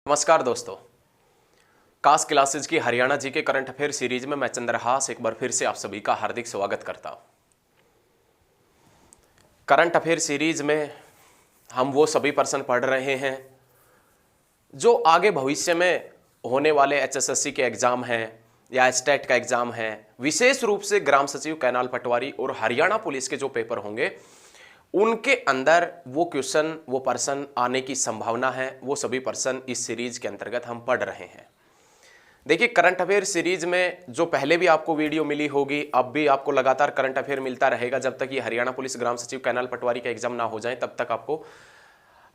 नमस्कार दोस्तों, कास क्लासेज की हरियाणा जी के करंट अफेयर सीरीज में मैं चंद्रहास एक बार फिर से आप सभी का हार्दिक स्वागत करता हूं। करंट अफेयर सीरीज में हम वो सभी प्रश्न पढ़ रहे हैं जो आगे भविष्य में होने वाले एचएसएससी के एग्जाम हैं या स्टेट का एग्जाम है, विशेष रूप से ग्राम सचिव, कैनाल पटवारी और हरियाणा पुलिस के जो पेपर होंगे उनके अंदर वो क्वेश्चन, वो प्रश्न आने की संभावना है। वो सभी प्रश्न इस सीरीज के अंतर्गत हम पढ़ रहे हैं। देखिए, करंट अफेयर सीरीज में जो पहले भी आपको वीडियो मिली होगी, अब भी आपको लगातार करंट अफेयर मिलता रहेगा जब तक ये हरियाणा पुलिस, ग्राम सचिव, कैनाल पटवारी का एग्जाम ना हो जाए, तब तक आपको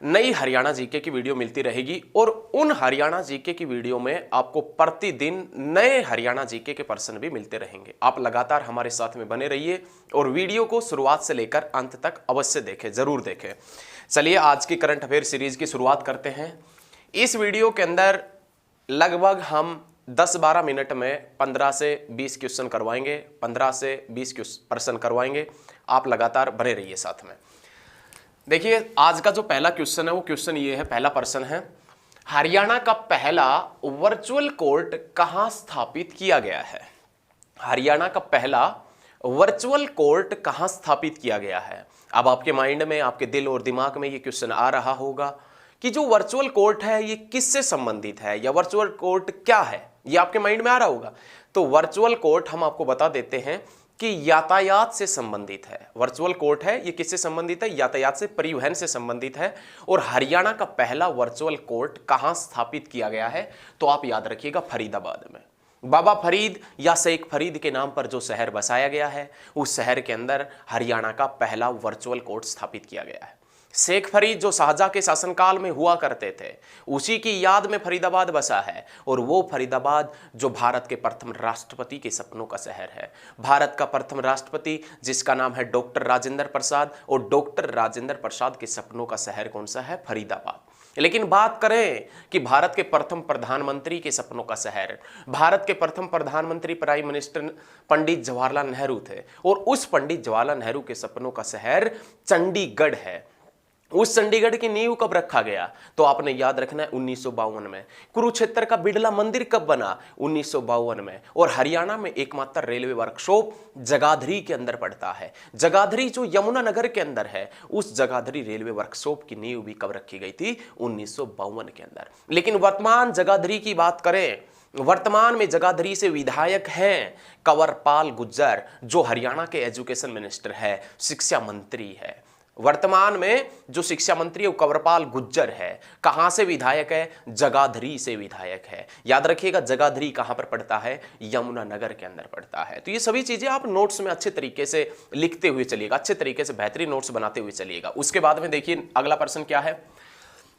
नई हरियाणा जीके की वीडियो मिलती रहेगी। और उन हरियाणा जीके की वीडियो में आपको प्रतिदिन नए हरियाणा जीके के प्रश्न भी मिलते रहेंगे। आप लगातार हमारे साथ में बने रहिए और वीडियो को शुरुआत से लेकर अंत तक अवश्य देखें, जरूर देखें। चलिए आज की करंट अफेयर सीरीज की शुरुआत करते हैं। इस वीडियो के अंदर लगभग हम 10-12 मिनट में 15 से 20 क्वेश्चन करवाएंगे, 15 से 20 प्रश्न करवाएंगे। आप लगातार बने रहिए साथ में। देखिए, आज का जो पहला क्वेश्चन है वो क्वेश्चन ये है, पहला प्रश्न है, हरियाणा का पहला वर्चुअल कोर्ट कहां स्थापित किया गया है? हरियाणा का पहला वर्चुअल कोर्ट कहां स्थापित किया गया है? अब आपके माइंड में, आपके दिल और दिमाग में ये क्वेश्चन आ रहा होगा कि जो वर्चुअल कोर्ट है ये किससे संबंधित है या वर्चुअल कोर्ट क्या है, ये आपके माइंड में आ रहा होगा। तो वर्चुअल कोर्ट हम आपको बता देते हैं कि यातायात से संबंधित है। वर्चुअल कोर्ट है, ये किससे संबंधित है? यातायात से, परिवहन से संबंधित है। और हरियाणा का पहला वर्चुअल कोर्ट कहां स्थापित किया गया है? तो आप याद रखिएगा, फरीदाबाद में। बाबा फरीद या शेख फरीद के नाम पर जो शहर बसाया गया है, उस शहर के अंदर हरियाणा का पहला वर्चुअल कोर्ट स्थापित किया गया है। शेख फरीद जो शाहजहां के शासनकाल में हुआ करते थे, उसी की याद में फरीदाबाद बसा है। और वो फरीदाबाद जो भारत के प्रथम राष्ट्रपति के सपनों का शहर है। भारत का प्रथम राष्ट्रपति जिसका नाम है डॉक्टर राजेंद्र प्रसाद, और डॉक्टर राजेंद्र प्रसाद के सपनों का शहर कौन सा है? फरीदाबाद। लेकिन बात करें कि भारत के प्रथम प्रधानमंत्री के सपनों का शहर, भारत के प्रथम प्रधानमंत्री, प्राइम मिनिस्टर पंडित जवाहरलाल नेहरू थे। और उस पंडित जवाहरलाल नेहरू के सपनों का शहर चंडीगढ़ है। उस चंडीगढ़ की नींव कब रखा गया? तो आपने याद रखना है 1952 में। कुरुक्षेत्र का बिड़ला मंदिर कब बना? 1952 में। और हरियाणा में एकमात्र रेलवे वर्कशॉप जगाधरी के अंदर पड़ता है। जगाधरी जो यमुनानगर के अंदर है, उस जगाधरी रेलवे वर्कशॉप की नींव भी कब रखी गई थी? 1952 के अंदर। लेकिन वर्तमान जगाधरी की बात करें, वर्तमान में जगाधरी से विधायक हैं कंवरपाल गुर्जर, जो हरियाणा के एजुकेशन मिनिस्टर है, शिक्षा मंत्री है। वर्तमान में जो शिक्षा मंत्री है वो कंवरपाल गुर्जर है। कहां से विधायक है? जगाधरी से विधायक है। याद रखिएगा, जगाधरी कहां पर पड़ता है? यमुनानगर के अंदर पड़ता है। तो ये सभी चीजें आप नोट्स में अच्छे तरीके से लिखते हुए चलिएगा, अच्छे तरीके से बेहतरीन नोट्स बनाते हुए चलिएगा। उसके बाद में देखिए अगला प्रश्न क्या है।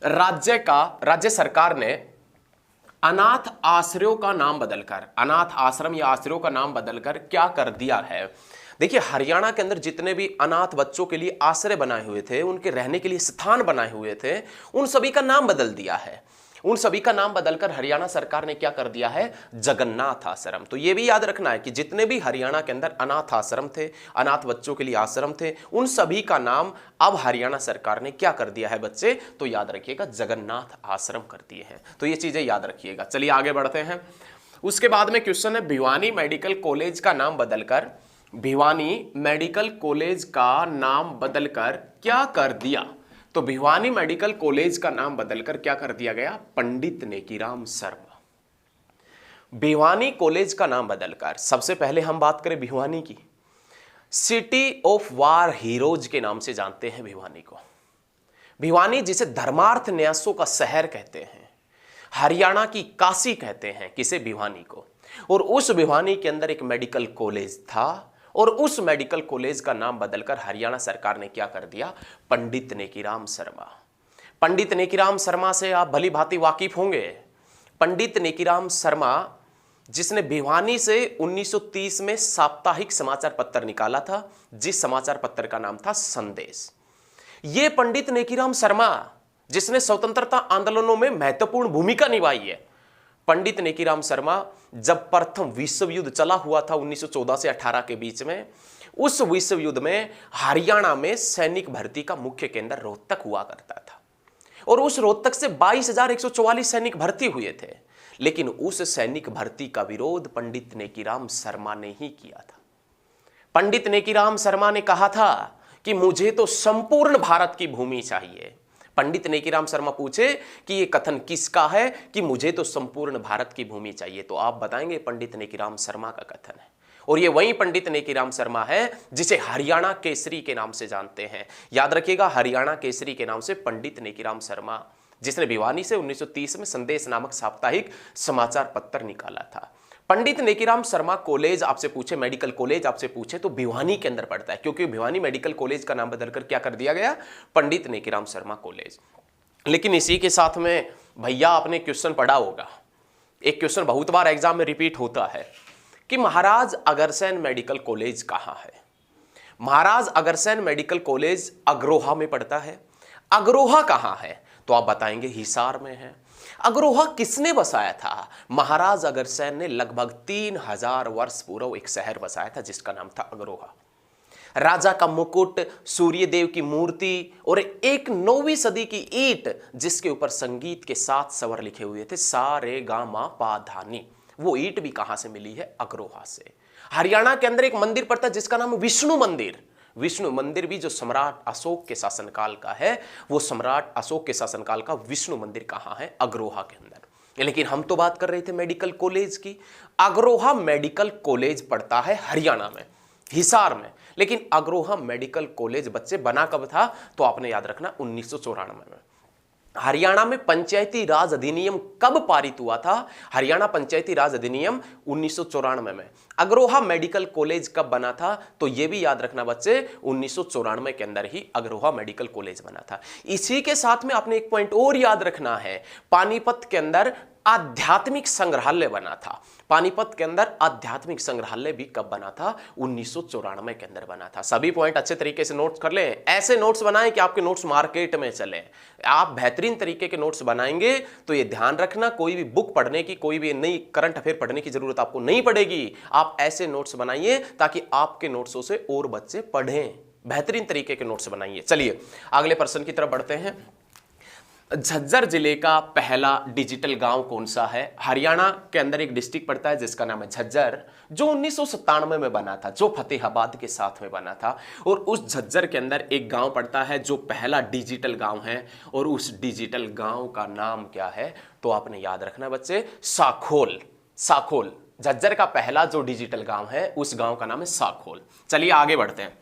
राज्य सरकार ने अनाथ आश्रयों का नाम बदलकर, अनाथ आश्रम या आश्रयों का नाम बदलकर क्या कर दिया है? देखिए, हरियाणा के अंदर जितने भी अनाथ बच्चों के लिए आश्रय बनाए हुए थे, उनके रहने के लिए स्थान बनाए हुए थे, उन सभी का नाम बदल दिया है। उन सभी का नाम बदलकर हरियाणा सरकार ने क्या कर दिया है? जगन्नाथ आश्रम। तो ये भी याद रखना है कि जितने भी हरियाणा के अंदर अनाथ आश्रम थे, अनाथ बच्चों के लिए आश्रम थे, उन सभी का नाम अब हरियाणा सरकार ने क्या कर दिया है बच्चे? तो याद रखिएगा, जगन्नाथ आश्रम कर दिए हैं। तो ये चीजें याद रखिएगा। चलिए आगे बढ़ते हैं। उसके बाद में क्वेश्चन है, भिवानी मेडिकल कॉलेज का नाम बदलकर, भिवानी मेडिकल कॉलेज का नाम बदलकर क्या कर दिया? तो भिवानी मेडिकल कॉलेज का नाम बदलकर क्या कर दिया गया? पंडित नेकीराम शर्मा। भिवानी कॉलेज का नाम बदलकर, सबसे पहले हम बात करें भिवानी की, सिटी ऑफ वार हीरोज के नाम से जानते हैं भिवानी को। भिवानी जिसे धर्मार्थ न्यासों का शहर कहते हैं, हरियाणा की काशी कहते हैं, किसे? भिवानी को। और उस भिवानी के अंदर एक मेडिकल कॉलेज था, और उस मेडिकल कॉलेज का नाम बदलकर हरियाणा सरकार ने क्या कर दिया? पंडित नेकीराम शर्मा। पंडित नेकीराम शर्मा से आप भली भांति वाकिफ होंगे। पंडित नेकीराम शर्मा जिसने भिवानी से 1930 में साप्ताहिक समाचार पत्र निकाला था, जिस समाचार पत्र का नाम था संदेश। ये पंडित नेकीराम शर्मा जिसने स्वतंत्रता आंदोलनों में महत्वपूर्ण भूमिका निभाई है। पंडित नेकीराम शर्मा जब प्रथम विश्व युद्ध चला हुआ था 1914 से 18 के बीच में, उस विश्व युद्ध में हरियाणा में सैनिक भर्ती का मुख्य केंद्र रोहतक हुआ करता था। और उस रोहतक से 22,144 सैनिक भर्ती हुए थे, लेकिन उस सैनिक भर्ती का विरोध पंडित नेकीराम शर्मा ने ही किया था। पंडित नेकीराम शर्मा ने कहा था कि मुझे तो संपूर्ण भारत की भूमि चाहिए। पंडित नेकीराम शर्मा पूछे कि यह कथन किसका है कि मुझे तो संपूर्ण भारत की भूमि चाहिए, तो आप बताएंगे पंडित नेकीराम शर्मा का कथन है। और ये वही पंडित नेकीराम शर्मा है जिसे हरियाणा केसरी के नाम से जानते हैं। याद रखिएगा, हरियाणा केसरी के नाम से पंडित नेकीराम शर्मा, जिसने भिवानी से 1930 में संदेश नामक साप्ताहिक समाचार पत्र निकाला था। पंडित नेकीराम शर्मा कॉलेज आपसे पूछे, मेडिकल कॉलेज आपसे पूछे तो भिवानी के अंदर पड़ता है, क्योंकि भिवानी मेडिकल कॉलेज का नाम बदलकर क्या कर दिया गया, पंडित नेकीराम शर्मा कॉलेज। लेकिन इसी के साथ में भैया आपने क्वेश्चन पढ़ा होगा, एक क्वेश्चन बहुत बार एग्जाम में रिपीट होता है कि महाराज अग्रसेन मेडिकल कॉलेज कहां है। महाराज अग्रसेन मेडिकल कॉलेज अग्रोहा में पड़ता है। अग्रोहा कहां है, तो आप बताएंगे हिसार में है। अग्रोहा किसने बसाया था, महाराज अग्रसेन ने लगभग 3000 वर्ष पूर्व एक शहर बसाया था जिसका नाम था अग्रोहा। राजा का मुकुट, सूर्यदेव की मूर्ति और एक 9वीं सदी की ईंट जिसके ऊपर संगीत के 7 स्वर लिखे हुए थे, सा रे गा मा पा धा नी, वो ईंट भी कहां से मिली है, अग्रोहा से। हरियाणा के अंदर एक मंदिर पड़ता है जिसका नाम विष्णु मंदिर। विष्णु मंदिर भी जो सम्राट अशोक के शासनकाल का है, वो सम्राट अशोक के शासनकाल का विष्णु मंदिर कहां है, अग्रोहा के अंदर। लेकिन हम तो बात कर रहे थे मेडिकल कॉलेज की। अग्रोहा मेडिकल कॉलेज पड़ता है हरियाणा में, हिसार में। लेकिन अग्रोहा मेडिकल कॉलेज बच्चे बना कब था, तो आपने याद रखना 1994 में। हरियाणा में पंचायती राज अधिनियम कब पारित हुआ था, हरियाणा पंचायती राज अधिनियम 1994 में। अग्रोहा मेडिकल कॉलेज कब बना था, तो यह भी याद रखना बच्चे 1994 के अंदर ही अग्रोहा मेडिकल कॉलेज बना था। इसी के साथ में आपने एक पॉइंट और याद रखना है, पानीपत के अंदर आध्यात्मिक संग्रहालय बना था। पानीपत के अंदर आध्यात्मिक संग्रहालय भी कब बना था, 1994 के अंदर बना था। सभी पॉइंट अच्छे तरीके से नोट्स कर लें, ऐसे नोट्स बनाएं कि आपके नोट्स मार्केट में चले। आप बेहतरीन तरीके के नोट्स बनाएंगे तो ये ध्यान रखना, कोई भी बुक पढ़ने की, कोई भी नई करंट अफेयर पढ़ने की जरूरत आपको नहीं पड़ेगी। आप ऐसे नोट्स बनाइए ताकि आपके नोट्सों से और बच्चे पढ़ें, बेहतरीन तरीके के नोट्स बनाइए। चलिए अगले प्रश्न की तरफ बढ़ते हैं। झज्जर जिले का पहला डिजिटल गांव कौन सा है। हरियाणा के अंदर एक डिस्ट्रिक्ट पड़ता है जिसका नाम है झज्जर, जो 1997 में बना था, जो फतेहाबाद के साथ में बना था। और उस झज्जर के अंदर एक गांव पड़ता है जो पहला डिजिटल गांव है, और उस डिजिटल गांव का नाम क्या है, तो आपने याद रखना बच्चे, साखोल। साखोल झज्जर का पहला जो डिजिटल गांव है, उस गांव का नाम है साखोल। चलिए आगे बढ़ते हैं।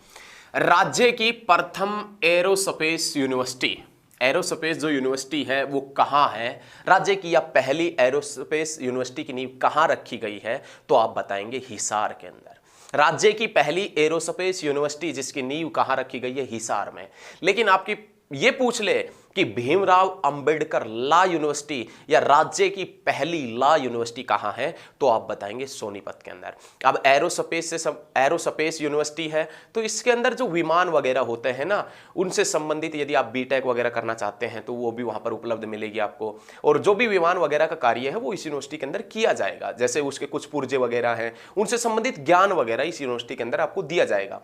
राज्य की प्रथम एरोस्पेस यूनिवर्सिटी, एरोस्पेस जो यूनिवर्सिटी है वो कहाँ है, राज्य की यह पहली एरोस्पेस यूनिवर्सिटी की नींव कहाँ रखी गई है, तो आप बताएंगे हिसार के अंदर। राज्य की पहली एरोस्पेस यूनिवर्सिटी जिसकी नींव कहाँ रखी गई है, हिसार में। लेकिन आपकी ये पूछ ले कि भीमराव अंबेडकर लॉ यूनिवर्सिटी या राज्य की पहली लॉ यूनिवर्सिटी कहाँ है, तो आप बताएंगे सोनीपत के अंदर। अब एरोस्पेस यूनिवर्सिटी है तो इसके अंदर जो विमान वगैरह होते हैं ना, उनसे संबंधित यदि आप बीटेक वगैरह करना चाहते हैं तो वो भी वहाँ पर उपलब्ध मिलेगी आपको। और जो भी विमान वगैरह का कार्य है वो इस यूनिवर्सिटी के अंदर किया जाएगा, जैसे उसके कुछ पुर्जे वगैरह हैं, उनसे संबंधित ज्ञान वगैरह इस यूनिवर्सिटी के अंदर आपको दिया जाएगा।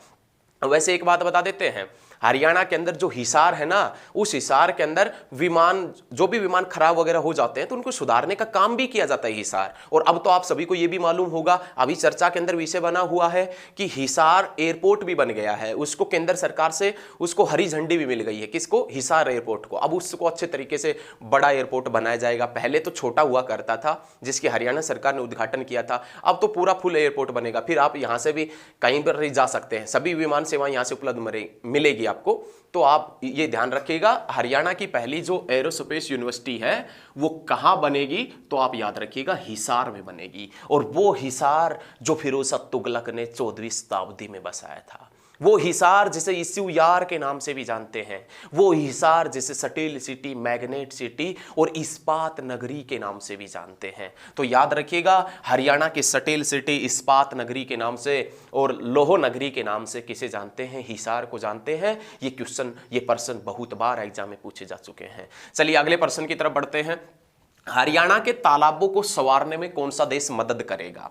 वैसे एक बात बता देते हैं, हरियाणा के अंदर जो हिसार है ना, उस हिसार के अंदर विमान, जो भी विमान खराब वगैरह हो जाते हैं तो उनको सुधारने का काम भी किया जाता है हिसार। और अब तो आप सभी को यह भी मालूम होगा, अभी चर्चा के अंदर विषय बना हुआ है कि हिसार एयरपोर्ट भी बन गया है, उसको केंद्र सरकार से उसको हरी झंडी भी मिल गई है। किसको, हिसार एयरपोर्ट को। अब उसको अच्छे तरीके से बड़ा एयरपोर्ट बनाया जाएगा। पहले तो छोटा हुआ करता था जिसकी हरियाणा सरकार ने उद्घाटन किया था, अब तो पूरा फुल एयरपोर्ट बनेगा। फिर आप यहां से भी कहीं पर जा सकते हैं, सभी विमान सेवाएं यहां से उपलब्ध मिलेगी आपको। तो आप ये ध्यान रखिएगा, हरियाणा की पहली जो एरोस्पेस यूनिवर्सिटी है वो कहां बनेगी, तो आप याद रखिएगा हिसार में बनेगी। और वो हिसार जो फिरोज तुगलक ने 14वीं शताब्दी में बसाया था, वो हिसार जिसे इस्यू यार के नाम से भी जानते हैं, वो हिसार जिसे स्टील सिटी, मैग्नेट सिटी और इस्पात नगरी के नाम से भी जानते हैं। तो याद रखिएगा, हरियाणा की स्टील सिटी, इस्पात नगरी के नाम से और लोह नगरी के नाम से किसे जानते हैं, हिसार को जानते हैं। ये क्वेश्चन, ये प्रश्न बहुत बार एग्जाम में पूछे जा चुके हैं। चलिए अगले प्रश्न की तरफ बढ़ते हैं। हरियाणा के तालाबों को संवारने में कौन सा देश मदद करेगा।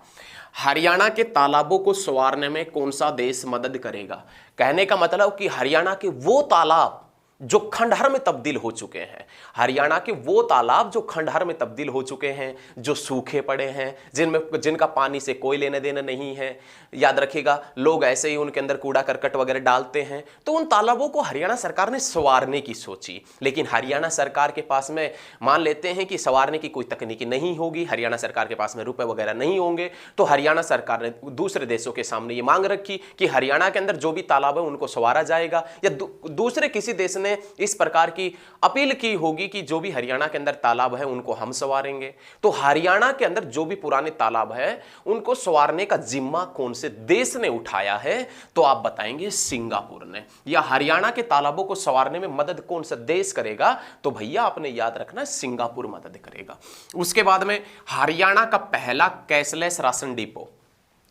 हरियाणा के तालाबों को संवारने में कौन सा देश मदद करेगा। कहने का मतलब कि हरियाणा के वो तालाब जो खंडहर में तब्दील हो चुके हैं, हरियाणा के वो तालाब जो खंडहर में तब्दील हो चुके हैं, जो सूखे पड़े हैं, जिनका पानी से कोई लेना देना नहीं है। याद रखिएगा, लोग ऐसे ही उनके अंदर कूड़ा करकट वगैरह डालते हैं, तो उन तालाबों को हरियाणा सरकार ने संवारने की सोची। लेकिन हरियाणा सरकार के पास में, मान लेते हैं कि संवारने की कोई तकनीकी नहीं होगी, हरियाणा सरकार के पास में रुपए वगैरह नहीं होंगे, तो हरियाणा सरकार ने दूसरे देशों के सामने ये मांग रखी कि हरियाणा के अंदर जो भी तालाब है उनको संवारा जाएगा, या दूसरे किसी देश ने इस प्रकार की अपील की होगी कि जो भी हरियाणा के अंदर तालाब है उनको हम संवारेंगे। तो हरियाणा के अंदर जो भी पुराने तालाब है उनको संवारने का जिम्मा कौन से देश ने उठाया है? तो आप बताएंगे सिंगापुर ने। या हरियाणा के तालाबों को संवारने में मदद कौन सा देश करेगा? तो भैया आपने याद रखना, सिंगापुर मदद करेगा। उसके बाद में हरियाणा का पहला कैशलेस राशन डिपो।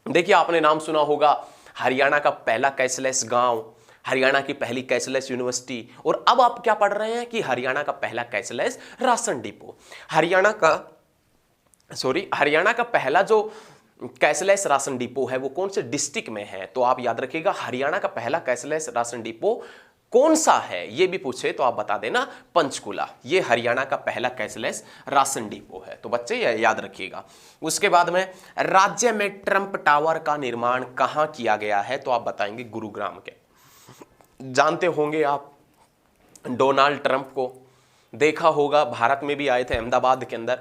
देखिए, आपने नाम सुना होगा, हरियाणा का पहला कैशलेस गांव, हरियाणा की पहली कैशलेस यूनिवर्सिटी, और अब आप क्या पढ़ रहे हैं कि हरियाणा का पहला कैशलेस राशन डिपो। हरियाणा का पहला जो कैशलेस राशन डिपो है वो कौन से डिस्ट्रिक्ट में है? तो आप याद रखिएगा, हरियाणा का पहला कैशलेस राशन डिपो कौन सा है, ये भी पूछे तो आप बता देना, पंचकुला। ये हरियाणा का पहला कैशलेस राशन डिपो है, तो बच्चे ये याद रखिएगा। उसके बाद में राज्य में ट्रंप टावर का निर्माण कहां किया गया है? तो आप बताएंगे गुरुग्राम के। जानते होंगे आप डोनाल्ड ट्रंप को, देखा होगा, भारत में भी आए थे अहमदाबाद के अंदर।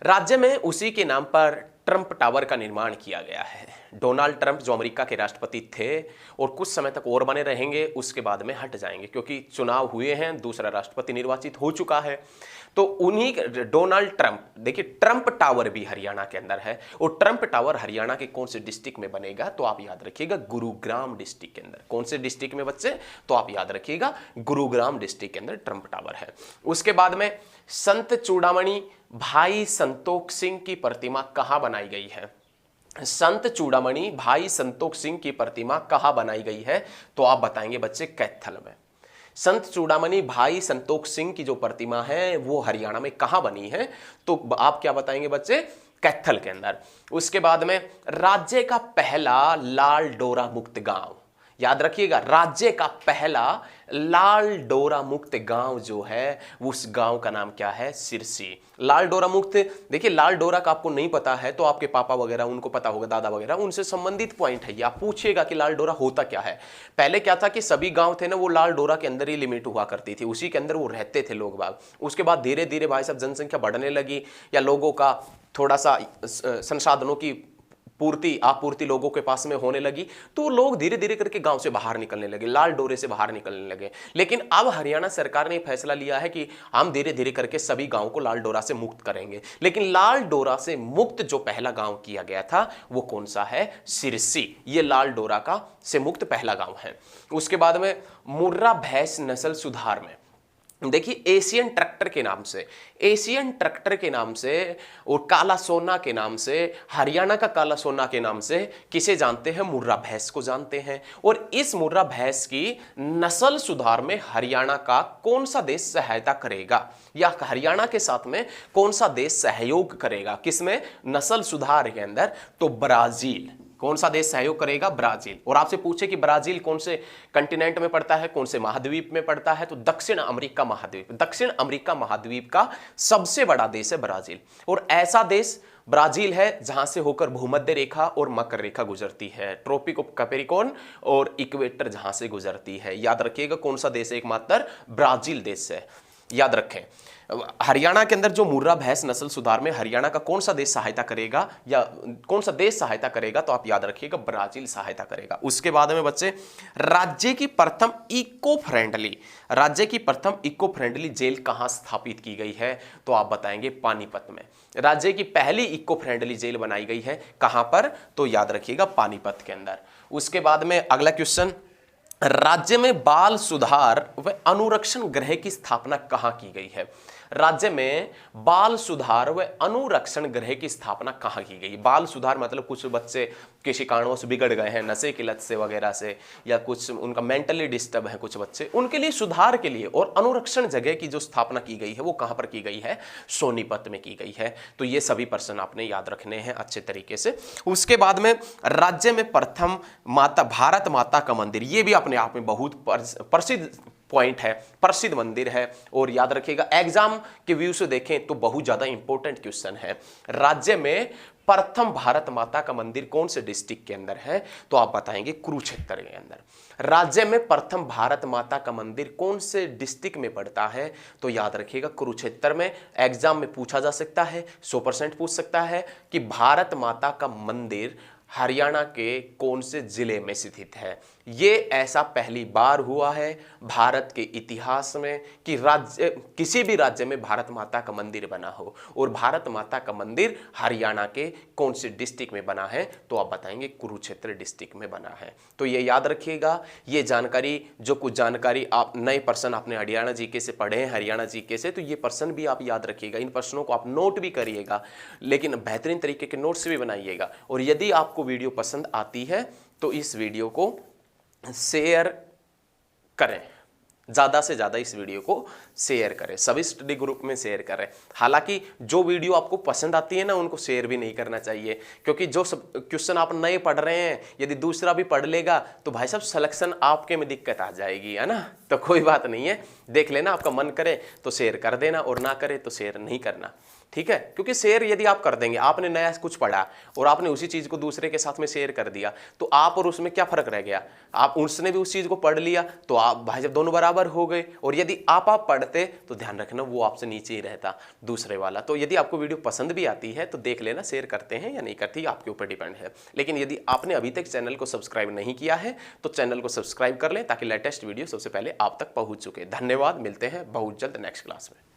राज्य में उसी के नाम पर ट्रंप टावर का निर्माण किया गया है। डोनाल्ड ट्रंप जो अमेरिका के राष्ट्रपति थे और कुछ समय तक और बने रहेंगे, उसके बाद में हट जाएंगे क्योंकि चुनाव हुए हैं, दूसरा राष्ट्रपति निर्वाचित हो चुका है। तो उन्हीं डोनाल्ड ट्रंप, देखिए ट्रंप टावर भी हरियाणा के अंदर है, और ट्रंप टावर हरियाणा के कौन से डिस्ट्रिक्ट में बनेगा? तो आप याद रखिएगा गुरुग्राम डिस्ट्रिक्ट के अंदर। कौन से डिस्ट्रिक्ट में बच्चे? तो आप याद रखिएगा गुरुग्राम डिस्ट्रिक्ट के अंदर ट्रंप टावर है। उसके बाद में संत चूड़ामणि भाई संतोख सिंह की प्रतिमा कहां बनाई गई है? संत चूड़ामणि भाई संतोख सिंह की प्रतिमा कहां बनाई गई है? तो आप बताएंगे बच्चे कैथल में। संत चूड़ामणि भाई संतोख सिंह की जो प्रतिमा है वो हरियाणा में कहां बनी है? तो आप क्या बताएंगे बच्चे? कैथल के अंदर। उसके बाद में राज्य का पहला लाल डोरा मुक्त गांव, याद रखिएगा, राज्य का पहला लाल डोरा मुक्त गांव जो है उस गांव का नाम क्या है? सिरसी। लाल डोरा मुक्त, देखिए लाल डोरा का आपको नहीं पता है तो आपके पापा वगैरह उनको पता होगा, दादा वगैरह, उनसे संबंधित पॉइंट है ये। आप पूछिएगा कि लाल डोरा होता क्या है। पहले क्या था कि सभी गांव थे ना, वो लाल डोरा के अंदर ही लिमिट हुआ करती थी, उसी के अंदर वो रहते थे लोग बाग। उसके बाद धीरे धीरे भाई साहब जनसंख्या बढ़ने लगी, या लोगों का थोड़ा सा संसाधनों की आपूर्ति लोगों के पास में होने लगी, तो लोग धीरे धीरे करके गांव से बाहर निकलने लगे, लाल डोरे से बाहर निकलने लगे। लेकिन अब हरियाणा सरकार ने फैसला लिया है कि हम धीरे धीरे करके सभी गांव को लाल डोरा से मुक्त करेंगे। लेकिन लाल डोरा से मुक्त जो पहला गांव किया गया था वो कौन सा है? सिरसी। ये लाल डोरा का से मुक्त पहला गांव है। उसके बाद में मुर्रा भैंस नस्ल सुधार में, देखिए एशियन ट्रैक्टर के नाम से, एशियन ट्रैक्टर के नाम से और काला सोना के नाम से, हरियाणा का काला सोना के नाम से किसे जानते हैं? मुर्रा भैंस को जानते हैं। और इस मुर्रा भैंस की नस्ल सुधार में हरियाणा का कौन सा देश सहायता करेगा, या हरियाणा के साथ में कौन सा देश सहयोग करेगा? किसमें? नस्ल सुधार के अंदर। तो ब्राजील। कौन सा देश सहयोग करेगा? ब्राजील। और आपसे पूछे कि ब्राजील कौन से कंटिनेंट में पड़ता है, कौन से महाद्वीप में पड़ता है? तो दक्षिण अमेरिका महाद्वीप। दक्षिण अमेरिका महाद्वीप का सबसे बड़ा देश है ब्राजील। और ऐसा देश ब्राजील है जहां से होकर भूमध्य रेखा और मकर रेखा गुजरती है, ट्रॉपिक ऑफ कैप्रिकॉर्न और इक्वेटर जहां से गुजरती है। याद रखिएगा कौन सा देश है? एकमात्र ब्राजील देश है, याद रखें। हरियाणा के अंदर जो मुर्रा भैंस नस्ल सुधार में हरियाणा का कौन सा देश सहायता करेगा, या कौन सा देश सहायता करेगा? तो आप याद रखिएगा ब्राजील सहायता करेगा। उसके बाद में बच्चे राज्य की प्रथम इको फ्रेंडली जेल कहां स्थापित की गई है? तो आप बताएंगे पानीपत में। राज्य की पहली इको फ्रेंडली जेल बनाई गई है कहां पर? तो याद रखिएगा पानीपत के अंदर। उसके बाद में अगला क्वेश्चन, राज्य में बाल सुधार व अनुरक्षण गृह की स्थापना कहां की गई है? राज्य में बाल सुधार व अनुरक्षण गृह की स्थापना कहां की गई? बाल सुधार मतलब कुछ बच्चे किसी कारणों से बिगड़ गए हैं, नशे की लत से वगैरह से, या कुछ उनका मेंटली डिस्टर्ब है कुछ बच्चे, उनके लिए सुधार के लिए और अनुरक्षण जगह की जो स्थापना की गई है वो कहां पर की गई है? सोनीपत में की गई है। तो ये सभी प्रश्न आपने याद रखने हैं अच्छे तरीके से। उसके बाद में राज्य में प्रथम भारत माता का मंदिर, ये भी अपने आप में बहुत प्रसिद्ध पॉइंट है, प्रसिद्ध मंदिर है। और याद रखिएगा एग्जाम के व्यू से देखें तो बहुत ज्यादा इंपॉर्टेंट क्वेश्चन है। राज्य में प्रथम भारत माता का मंदिर कौन से डिस्ट्रिक्ट के अंदर है? तो आप बताएंगे कुरुक्षेत्र के अंदर। राज्य में प्रथम भारत माता का मंदिर कौन से डिस्ट्रिक्ट में पड़ता है? तो याद रखिएगा कुरुक्षेत्र में। एग्जाम में पूछा जा सकता है, 100% पूछ सकता है कि भारत माता का मंदिर हरियाणा के कौन से जिले में स्थित है। ये ऐसा पहली बार हुआ है भारत के इतिहास में कि राज्य, किसी भी राज्य में भारत माता का मंदिर बना हो, और भारत माता का मंदिर हरियाणा के कौन से डिस्ट्रिक्ट में बना है? तो आप बताएंगे कुरुक्षेत्र डिस्ट्रिक्ट में बना है। तो ये याद रखिएगा, ये जानकारी, जो कुछ जानकारी आप नए पर्सन आपने हरियाणा जीके से पढ़े हैं, हरियाणा जीके से, तो ये पर्सन भी आप याद रखिएगा। इन प्रश्नों को आप नोट भी करिएगा, लेकिन बेहतरीन तरीके के नोट्स भी बनाइएगा। और यदि आपको वीडियो पसंद आती है तो इस वीडियो को शेयर करें, ज्यादा से ज्यादा इस वीडियो को शेयर करें, सभी स्टडी ग्रुप में शेयर करें। हालांकि जो वीडियो आपको पसंद आती है ना, उनको शेयर भी नहीं करना चाहिए, क्योंकि जो सब क्वेश्चन आप नए पढ़ रहे हैं, यदि दूसरा भी पढ़ लेगा तो भाई साहब सिलेक्शन आपके में दिक्कत आ जाएगी, है ना। तो कोई बात नहीं है, देख लेना, आपका मन करे तो शेयर कर देना, और ना करे तो शेयर नहीं करना, ठीक है। क्योंकि शेयर यदि आप कर देंगे, आपने नया कुछ पढ़ा और आपने उसी चीज को दूसरे के साथ में शेयर कर दिया, तो आप और उसमें क्या फर्क रह गया? आप, उसने भी उस चीज को पढ़ लिया तो आप भाई जब दोनों बराबर हो गए। और यदि आप पढ़ते तो ध्यान रखना वो आपसे नीचे ही रहता दूसरे वाला। तो यदि आपको वीडियो पसंद भी आती है तो देख लेना शेयर करते हैं या नहीं करती, आपके ऊपर डिपेंड है। लेकिन यदि आपने अभी तक चैनल को सब्सक्राइब नहीं किया है तो चैनल को सब्सक्राइब कर लें, ताकि लेटेस्ट वीडियो सबसे पहले आप तक पहुंच चुके। धन्यवाद, मिलते हैं बहुत जल्द नेक्स्ट क्लास में।